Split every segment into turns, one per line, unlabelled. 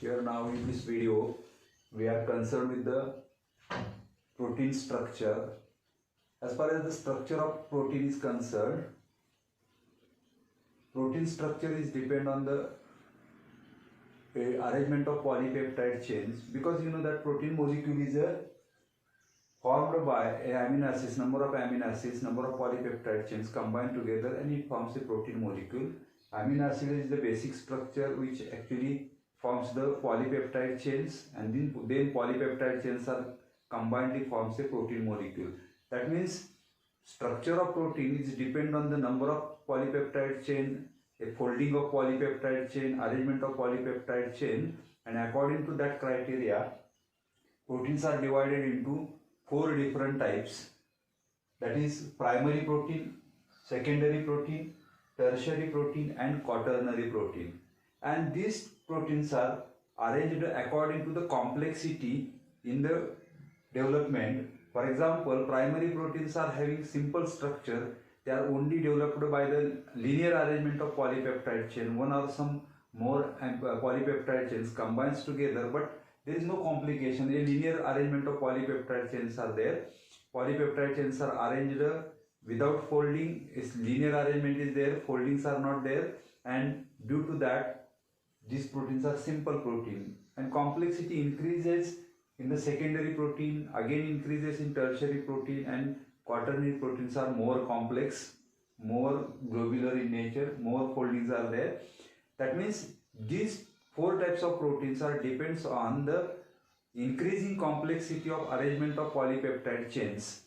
Here now in this video we are concerned with the protein structure. As far as the structure of protein is concerned, protein structure is depend on the arrangement of polypeptide chains, because you know that protein molecule is formed by amino acids, number of amino acids, number of polypeptide chains combined together, and it forms a protein molecule. Amino acid is the basic structure which actually forms the polypeptide chains, and then polypeptide chains are combinedly forms a protein molecule. That means structure of protein is depend on the number of polypeptide chain, a folding of polypeptide chain, arrangement of polypeptide chain, and according to that criteria, proteins are divided into 4 different types. That is primary protein, secondary protein, tertiary protein, and quaternary protein. And these proteins are arranged according to the complexity in the development. For example, primary proteins are having simple structure. They are only developed by the linear arrangement of polypeptide chain. One or some more polypeptide chains combines together, but there is no complication. A linear arrangement of polypeptide chains are there. Polypeptide chains are arranged without folding. Its linear arrangement is there, foldings are not there, and due to that these proteins are simple protein. And complexity increases in the secondary protein, again increases in tertiary protein, and quaternary proteins are more complex, more globular in nature, more foldings are there. That means these 4 types of proteins are depends on the increasing complexity of arrangement of polypeptide chains.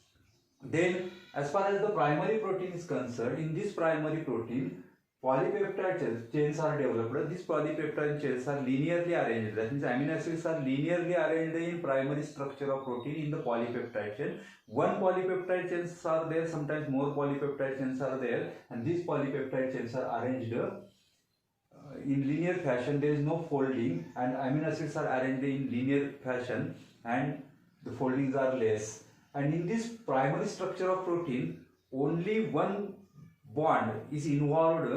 Then as far as the primary protein is concerned, in this primary protein polypeptide chains are developed. These polypeptide chains are linearly arranged. That means amino acids are linearly arranged in primary structure of protein in the polypeptide chain. One polypeptide chains are there, sometimes more polypeptide chains are there, and these polypeptide chains are arranged in linear fashion. There is no folding, and amino acids are arranged in linear fashion, and the foldings are less. And in this primary structure of protein, only one bond is involved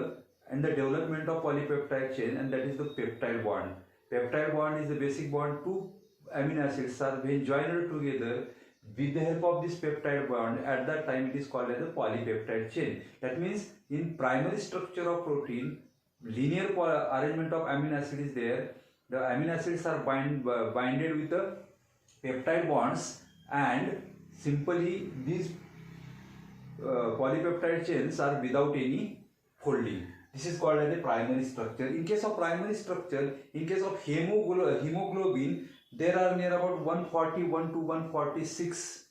in the development of polypeptide chain, and that is the peptide bond. Peptide bond is the basic bond. 2 amino acids are when joined together with the help of this peptide bond. At that time it is called as the polypeptide chain. That means in primary structure of protein, linear arrangement of amino acid is there. The amino acids are binded with the peptide bonds, and simply these polypeptide chains are without any folding. This is called as a primary structure. In case of primary structure, in case of hemoglobin, there are near about 141 to 146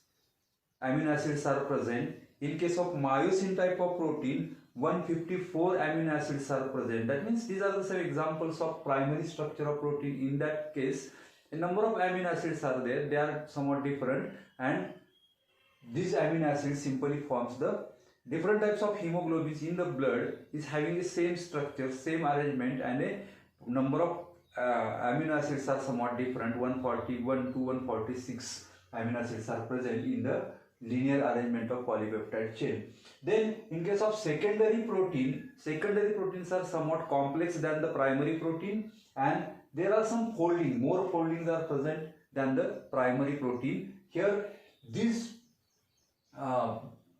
amino acids are present. In case of myosin type of protein, 154 amino acids are present. That means these are the some examples of primary structure of protein. In that case, a number of amino acids are there. They are somewhat different, and these amino acids simply forms the different types of hemoglobins in the blood is having the same structure, same arrangement, and a number of amino acids are somewhat different. 141 to 146 amino acids are present in the linear arrangement of polypeptide chain. Then in case of secondary proteins are somewhat complex than the primary protein, and there are some folding, more foldings are present than the primary protein. Here these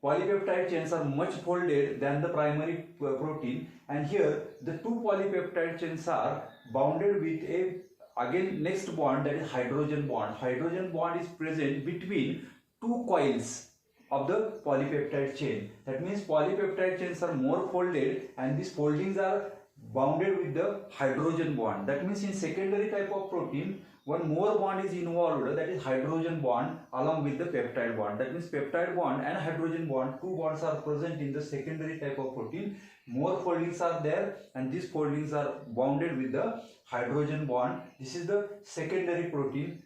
polypeptide chains are much folded than the primary protein, and here the 2 polypeptide chains are bounded with a again next bond, that is hydrogen bond. Hydrogen bond is present between 2 coils of the polypeptide chain. That means polypeptide chains are more folded, and these foldings are bounded with the hydrogen bond. That means in secondary type of protein, one more bond is involved, that is hydrogen bond along with the peptide bond. That means peptide bond and hydrogen bond, 2 bonds are present in the secondary type of protein. More foldings are there, and these foldings are bounded with the hydrogen bond. This is the secondary protein.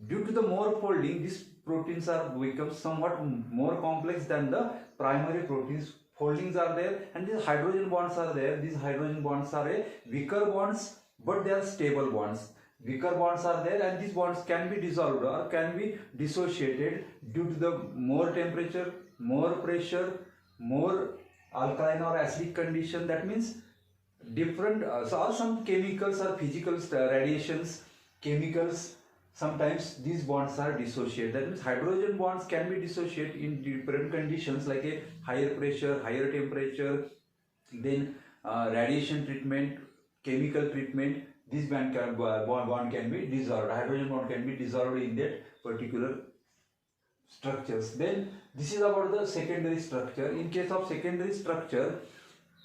Due to the more folding, these proteins are become somewhat more complex than the primary proteins. Foldings are there, and these hydrogen bonds are there. These hydrogen bonds are a weaker bonds, but they are stable bonds. Weaker bonds are there, and these bonds can be dissolved or can be dissociated due to the more temperature, more pressure, more alkaline or acidic condition. That means different or some chemicals or physical radiations chemicals, sometimes these bonds are dissociated. That means hydrogen bonds can be dissociated in different conditions, like a higher pressure, higher temperature, then radiation treatment, chemical treatment. This bond can be dissolved. Hydrogen bond can be dissolved in that particular structures. Then this is about the secondary structure. In case of secondary structure,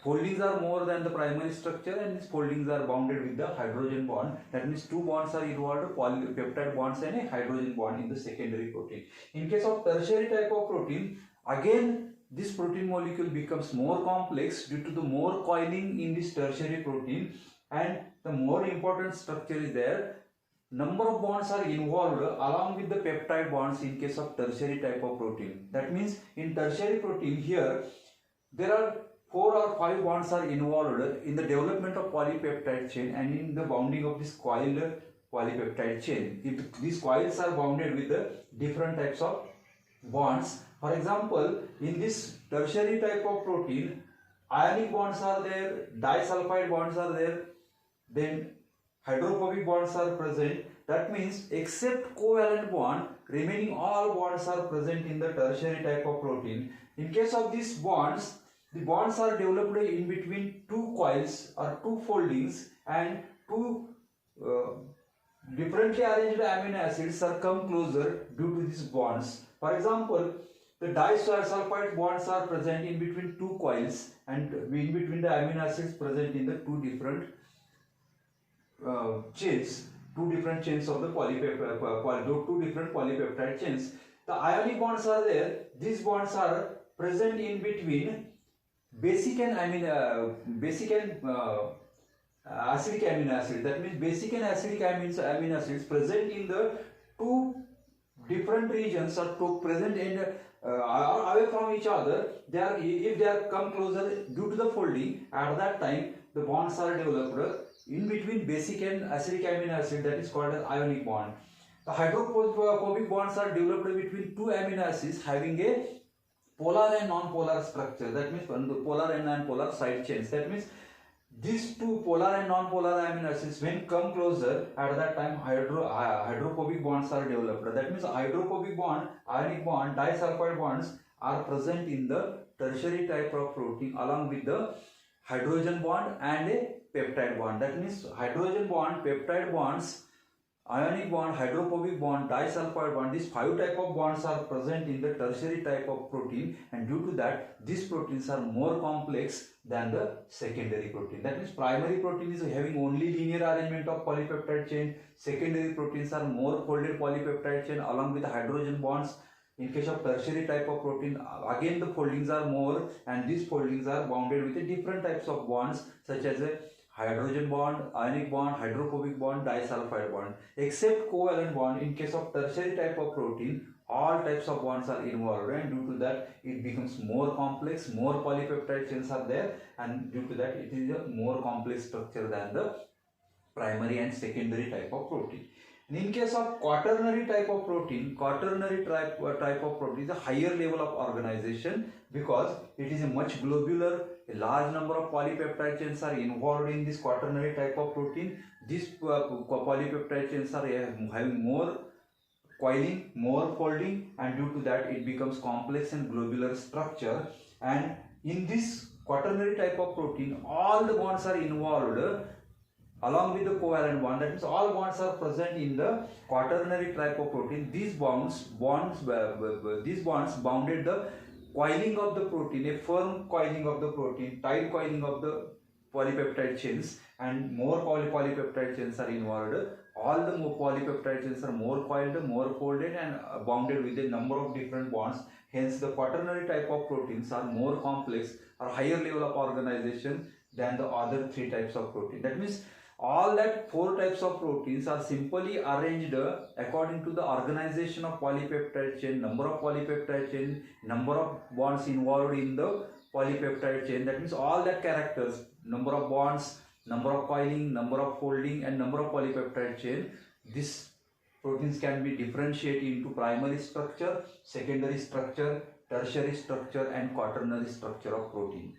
foldings are more than the primary structure, and these foldings are bounded with the hydrogen bond. That means two bonds are involved, polypeptide bonds and a hydrogen bond in the secondary protein. In case of tertiary type of protein, again this protein molecule becomes more complex due to the more coiling in this tertiary protein, and the more important structure is there. Number of bonds are involved along with the peptide bonds in case of tertiary type of protein. That means in tertiary protein here there are 4 or 5 bonds are involved in the development of polypeptide chain and in the bounding of this coiled polypeptide chain. If these coils are bounded with the different types of bonds, for example, in this tertiary type of protein, ionic bonds are there, disulfide bonds are there, then hydrophobic bonds are present. That means except covalent bond, remaining all bonds are present in the tertiary type of protein. In case of these bonds, the bonds are developed in between two coils or two foldings, and two differently arranged amino acids are come closer due to these bonds. For example, the disulfide bonds are present in between two coils, and in between the amino acids present in the two different chains, two different chains of the two different polypeptide chains. The ionic bonds are there. These bonds are present in between basic and acidic amino acids. That means basic and acidic amino acids present in the two different regions are to present in away from each other. They are, if they are come closer due to the folding, at that time the bonds are developed in between basic and acidic amino acid, that is called as ionic bond. The hydrophobic bonds are developed between two amino acids having a polar and non-polar structure. That means polar and non-polar side chains. That means these two polar and non-polar amino acids, when come closer, at that time hydrophobic bonds are developed. That means hydrophobic bond, ionic bond, disulfide bonds are present in the tertiary type of protein along with the hydrogen bond and a peptide bond. That means hydrogen bond, peptide bonds, ionic bond, hydrophobic bond, disulfide bond, these 5 type of bonds are present in the tertiary type of protein, and due to that these proteins are more complex than the secondary protein. That means primary protein is having only linear arrangement of polypeptide chain, secondary proteins are more folded polypeptide chain along with the hydrogen bonds. In case of tertiary type of protein, again the foldings are more, and these foldings are bounded with the different types of bonds such as a hydrogen bond, ionic bond, hydrophobic bond, disulfide bond. Except covalent bond, in case of tertiary type of protein, all types of bonds are involved, and due to that it becomes more complex, more polypeptide chains are there, and due to that it is a more complex structure than the primary and secondary type of protein. And in case of quaternary type of protein, type of protein is a higher level of organization because it is a much globular. A large number of polypeptide chains are involved in this quaternary type of protein. These polypeptide chains are having more coiling, more folding, and due to that it becomes complex and globular structure. And in this quaternary type of protein, all the bonds are involved along with the covalent bond. That means all bonds are present in the quaternary type of protein. These bonds bounded the coiling of the protein, a firm coiling of the protein, tight coiling of the polypeptide chains, and more polypeptide chains are involved. All the polypeptide chains are more coiled, more folded, and bounded with a number of different bonds. Hence, the quaternary type of proteins are more complex or higher level of organization than the other 3 types of protein. That means all that 4 types of proteins are simply arranged according to the organization of polypeptide chain, number of polypeptide chain, number of bonds involved in the polypeptide chain. That means all that characters, number of bonds, number of coiling, number of folding, and number of polypeptide chain, these proteins can be differentiated into primary structure, secondary structure, tertiary structure, and quaternary structure of protein.